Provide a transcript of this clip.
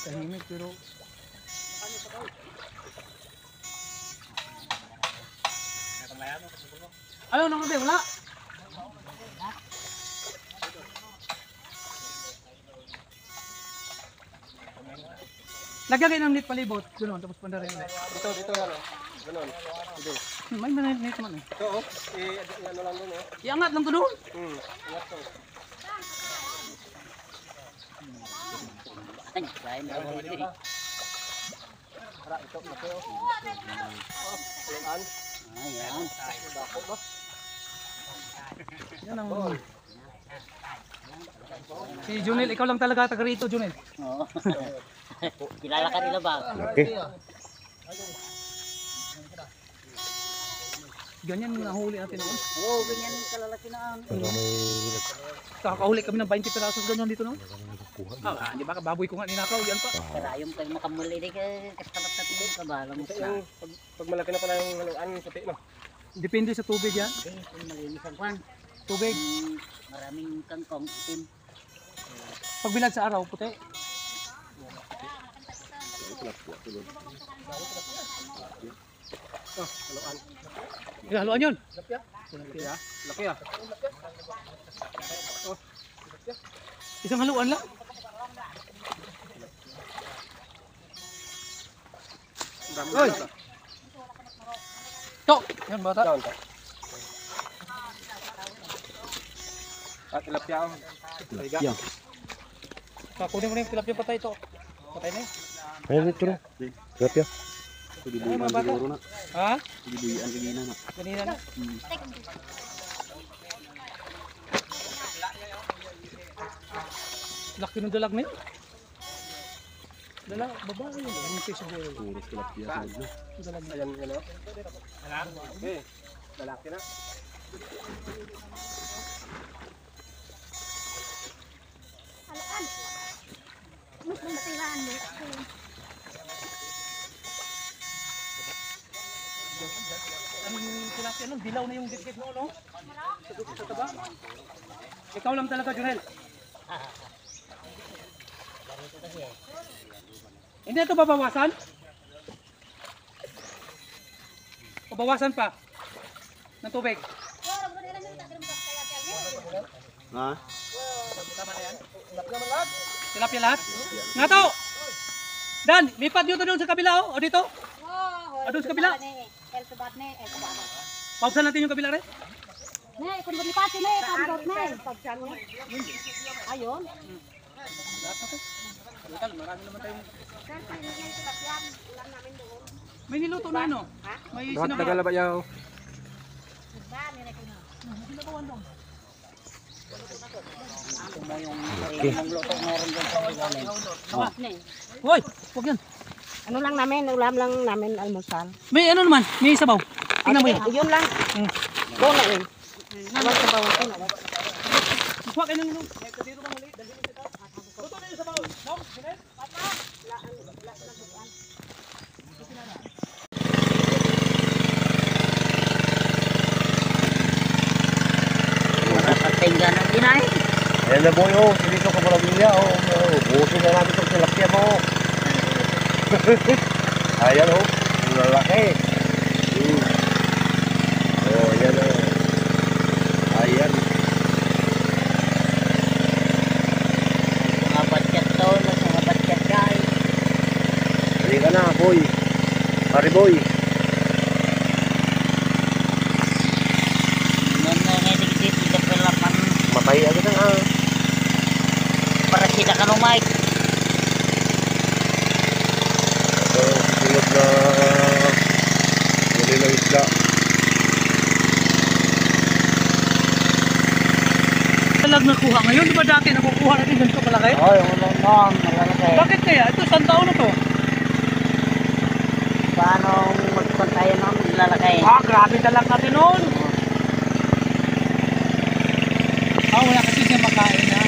Tahimik pero ayaw nang kape, wala. Lagyan kayo ng net palibot, gano'n, tapos pandarin ulit. Dito ano, gano'n. Dito. May net man eh. Ito oh, ano lang doon oh. Iangat lang to doon. Ingat to. Ay, kain na ako dito. Tara, ito na kayo. Yan. Ayan. Dako ba? Yan ang... Si Junel, ikaw lang talaga taga rito, Junel. Oo. Kilala ka nila ba? Okay. Ganyan nahuli natin noon. Oo, ganyan kalalaki na. Para may Kakahuli kami ng 20 perasos ganyan dito noon. Di ba baboy ko nga ninakaw, yan pa. Karayom kayo makamuli di ka kastabat na tingin ka ba? Alam mo Ito sa. yung pag malaki na pala yung haluan, puti no. Depende sa tubig yan. Kung malinis ang kwan. Tubig. Maraming kangkong itim. Pagbilad sa araw, puti. Oh, haluan. Haluan yun. Laki ah. Isang haluan lang. Oy! Tok! Yan bata. Down to. Tilapia oh. tilapia. Kunin mo na yung tilapia patay ito. Patay na eh. Ayun ito na. Tilapia. Ay mga bata. Ha? Dibuyan kanina na. Kanina na. Laki ng dalag na yun. Dalag, babae yun. Bunti siguro. Puro tilapia sa loob na. Dalag na. Ayan ano. Okay. Lalaki na. Ang tilapia nun, dilaw na yung dikit mo, no? Sa taba. Ikaw lang talaga, Junel. Hindi ito babawasan? Babawasan pa ng tubig. Ha? Tama na yan? Tilapia lahat? Nga to! Dan, lipat nyo to doon sa kabila, oh. O dito? O doon sa kabila? Pausan natin yung kabila rin. Nih, kun berlipati nih, kandot nih. Ayun. Marami naman tayong... May niluto na ano? May Dapat tagal ba yaw? Yung luto meron dyan sa ilalim. Hoy, huwag yan. Ano lang namin, ulam lang namin almusal. May ano naman, may sabaw. Tingnan mo yan. Yun lang. Go na yun. Nawag sa bawang ko na. Huwag ka nang inom. Dito bang mali? Luto na yung sabaw. Nom, Junel? Nakatingga ng ginay. Ayan na boy, oh. Dito ka pala bilya, oh. Busin na natin itong tilapia mo. Ayan, oh. Ang lalaki. Oh, ayan, oh. Ayan. Mga batkat to, mga batkat guy. Hindi ka na, boy. Pari boy. Nangyayagit dito pelapan. Matay agad ang Para sila ka no Mike. Susunod na muli ng isda. Talag nakuha ngayon, di ba dati nakukuha natin ganito kalaki? Oh, yung ulang noon, malalaki. Bakit kaya? Ito, saan taon na to? Paano magpantayan noon, lalaki? Grabe talag natin noon. Wala kasi siya makain na.